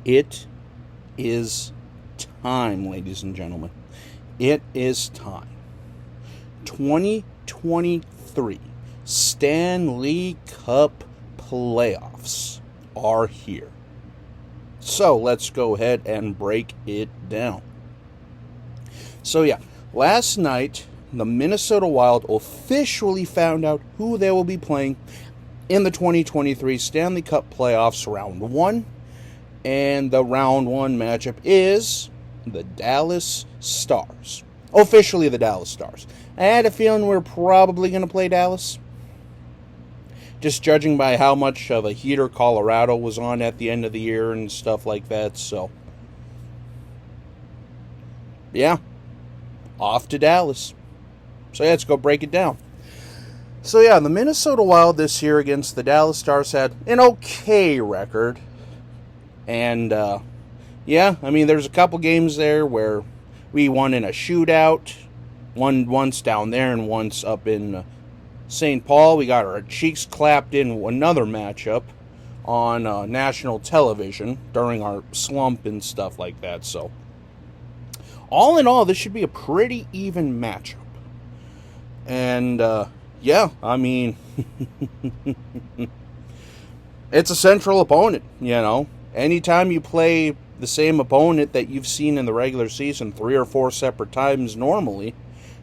It is time, ladies and gentlemen. It is time. 2023 Stanley Cup playoffs are here. So let's go ahead and break it down. So last night the Minnesota Wild officially found out who they will be playing in the 2023 Stanley Cup playoffs round 1. And the round 1 matchup is the Dallas Stars. Officially the Dallas Stars. I had a feeling we were probably going to play Dallas. Just judging by how much of a heater Colorado was on at the end of the year and stuff like that. So, off to Dallas. So let's go break it down. So the Minnesota Wild this year against the Dallas Stars had an okay record. And, there's a couple games there where we won in a shootout. Once down there and once up in St. Paul. We got our cheeks clapped in another matchup on national television during our slump and stuff like that. So, all in all, this should be a pretty even matchup. And, it's a central opponent, Anytime you play the same opponent that you've seen in the regular season 3 or 4 separate times normally,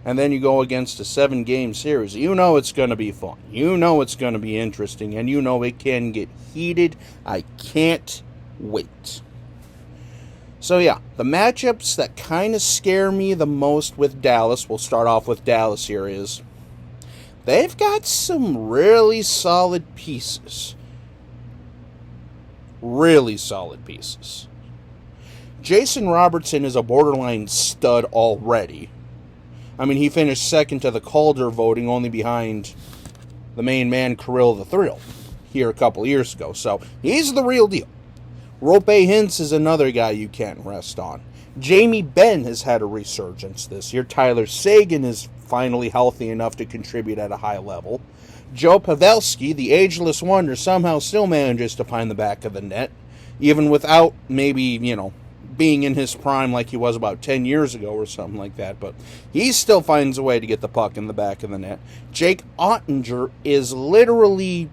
and then you go against a 7-game series, it's going to be fun. It's going to be interesting, and it can get heated. I can't wait. So the matchups that kind of scare me the most with Dallas, we'll start off with Dallas here, is they've got some really solid pieces. Really solid pieces. Jason Robertson is a borderline stud already. He finished second to the Calder voting, only behind the main man, Kirill the Thrill, here a couple years ago. So, he's the real deal. Rope Hintz is another guy you can't rest on. Jamie Benn has had a resurgence this year. Tyler Seguin is finally healthy enough to contribute at a high level. Joe Pavelski, the ageless wonder, somehow still manages to find the back of the net, even without maybe, being in his prime like he was about 10 years ago or something like that. But he still finds a way to get the puck in the back of the net. Jake Ottinger is literally,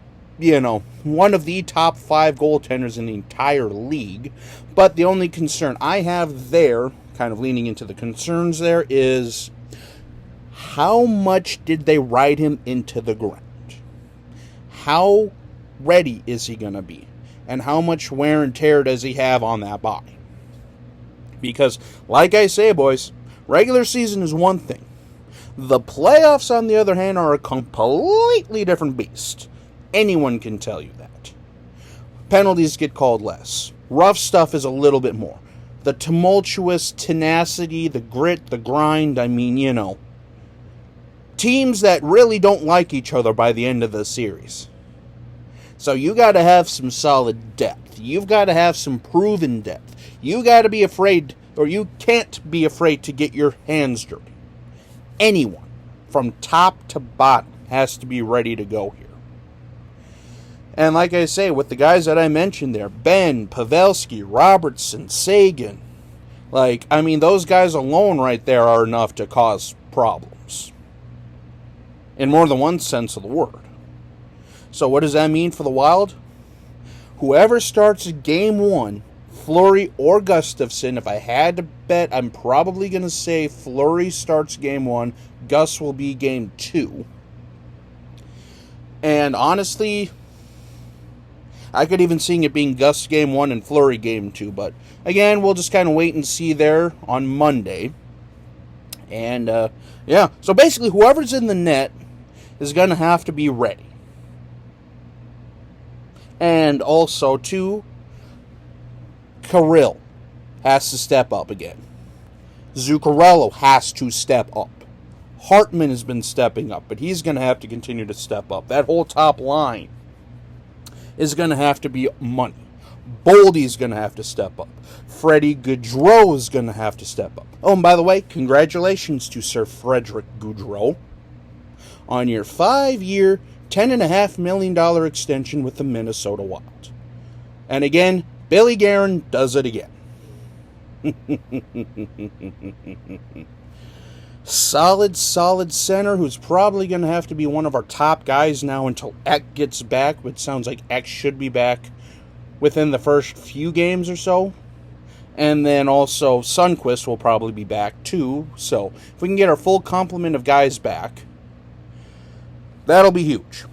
one of the top 5 goaltenders in the entire league. But the only concern I have there, kind of leaning into the concerns there, is how much did they ride him into the ground? How ready is he going to be? And how much wear and tear does he have on that body? Because, like I say, boys, regular season is one thing. The playoffs, on the other hand, are a completely different beast. Anyone can tell you that. Penalties get called less. Rough stuff is a little bit more. The tumultuous tenacity, the grit, the grind, teams that really don't like each other by the end of the series. So you got to have some solid depth. You've got to have some proven depth. You got to be afraid, or you can't be afraid to get your hands dirty. Anyone, from top to bottom, has to be ready to go here. And like I say, with the guys that I mentioned there, Ben, Pavelski, Robertson, Seguin, those guys alone right there are enough to cause problems. In more than one sense of the word. So what does that mean for the Wild? Whoever starts game 1, Fleury or Gustafsson, if I had to bet, I'm probably going to say Fleury starts game 1, Gus will be game 2. And honestly, I could even see it being Gus game 1 and Fleury game 2. But again, we'll just kind of wait and see there on Monday. And so basically whoever's in the net is going to have to be ready. And also, too, Kirill has to step up again. Zuccarello has to step up. Hartman has been stepping up, but he's going to have to continue to step up. That whole top line is going to have to be money. Boldy's going to have to step up. Freddie Gaudreau is going to have to step up. Oh, and by the way, congratulations to Sir Frederick Gaudreau on your 5-year, $10.5 million extension with the Minnesota Wild. And again, Billy Guerin does it again. Solid center who's probably going to have to be one of our top guys now until Eck gets back, which sounds like Eck should be back within the first few games or so. And then also Sundqvist will probably be back too. So if we can get our full complement of guys back, that'll be huge.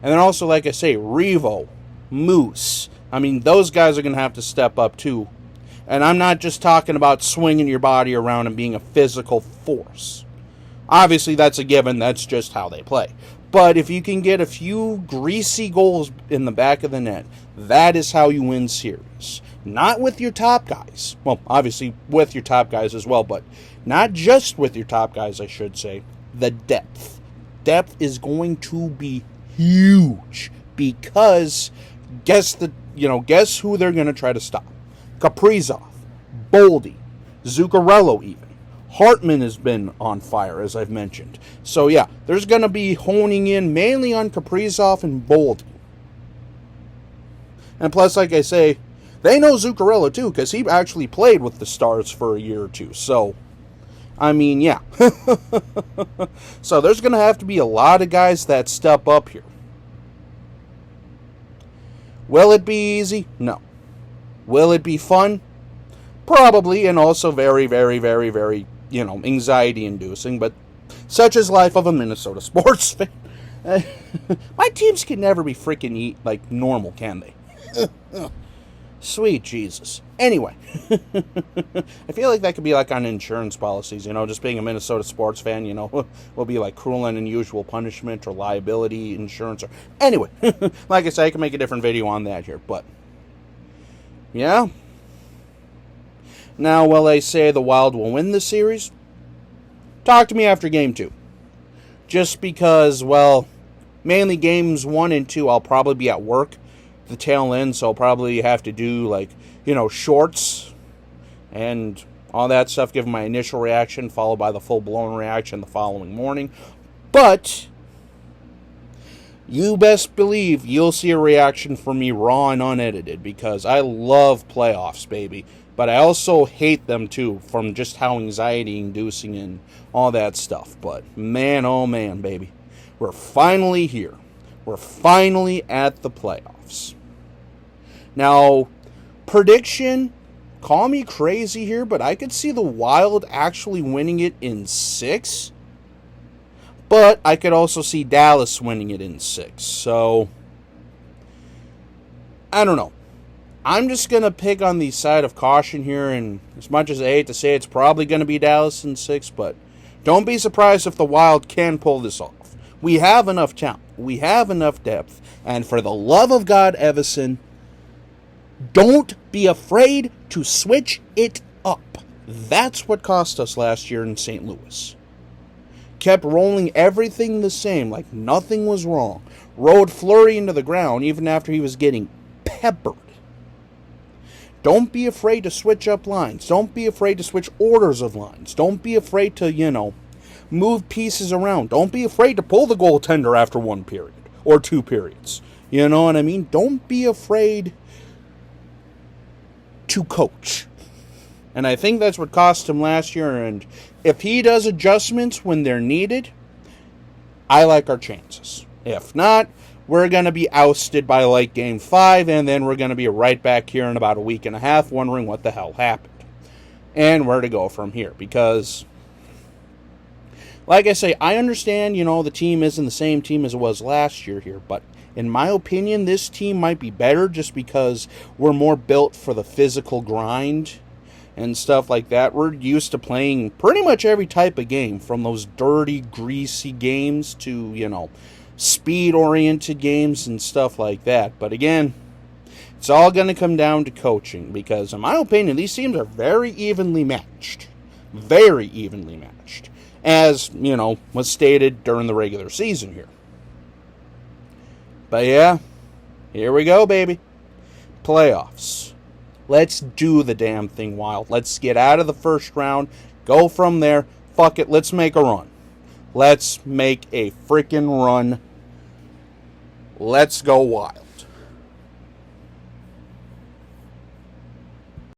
And then also, like I say, Revo, Moose. I mean, those guys are going to have to step up too. And I'm not just talking about swinging your body around and being a physical force. Obviously, that's a given. That's just how they play. But if you can get a few greasy goals in the back of the net, that is how you win series. Not with your top guys. Well, obviously with your top guys as well, but not just with your top guys, I should say. The depth. Depth is going to be huge because guess who they're going to try to stop. Kaprizov, Boldy, Zuccarello even. Hartman has been on fire, as I've mentioned. So, yeah, there's going to be honing in mainly on Kaprizov and Boldy. And plus, like I say, they know Zuccarello, too, because he actually played with the Stars for a year or two. So, I mean, yeah. So, there's going to have to be a lot of guys that step up here. Will it be easy? No. Will it be fun? Probably, and also very, very, very, very, anxiety-inducing, but such is life of a Minnesota sports fan. My teams can never be freaking like normal, can they? Sweet Jesus. Anyway, I feel like that could be like on insurance policies, just being a Minnesota sports fan, will be like cruel and unusual punishment or liability insurance. Or anyway, like I said, I can make a different video on that here, but yeah. Now, will they say the Wild will win this series? Talk to me after Game 2. Just because, well, mainly Games 1 and 2, I'll probably be at work the tail end, so I'll probably have to do, shorts and all that stuff, give my initial reaction, followed by the full-blown reaction the following morning. But you best believe you'll see a reaction from me raw and unedited, because I love playoffs, baby. But I also hate them, too, from just how anxiety-inducing and all that stuff. But man, oh man, baby. We're finally here. We're finally at the playoffs. Now, prediction, call me crazy here, but I could see the Wild actually winning it in 6. But I could also see Dallas winning it in 6. So, I don't know. I'm just going to pick on the side of caution here, and as much as I hate to say it's probably going to be Dallas in 6, but don't be surprised if the Wild can pull this off. We have enough talent. We have enough depth. And for the love of God, Evison, don't be afraid to switch it up. That's what cost us last year in St. Louis. Kept rolling everything the same, like nothing was wrong. Rode Fleury into the ground even after he was getting peppered. Don't be afraid to switch up lines. Don't be afraid to switch orders of lines. Don't be afraid to, move pieces around. Don't be afraid to pull the goaltender after 1 period or 2 periods. You know what I mean? Don't be afraid to coach. And I think that's what cost him last year. And if he does adjustments when they're needed, I like our chances. If not, we're going to be ousted by Game 5, and then we're going to be right back here in about a week and a half wondering what the hell happened and where to go from here. Because, like I say, I understand, the team isn't the same team as it was last year here, but in my opinion, this team might be better just because we're more built for the physical grind and stuff like that. We're used to playing pretty much every type of game, from those dirty, greasy games to, speed-oriented games and stuff like that. But again, it's all going to come down to coaching, because in my opinion, these teams are very evenly matched. Very evenly matched. As, was stated during the regular season here. But yeah, here we go, baby. Playoffs. Let's do the damn thing, Wild. Let's get out of the first round. Go from there. Fuck it, let's make a run. Let's make a freaking run. Let's go Wild.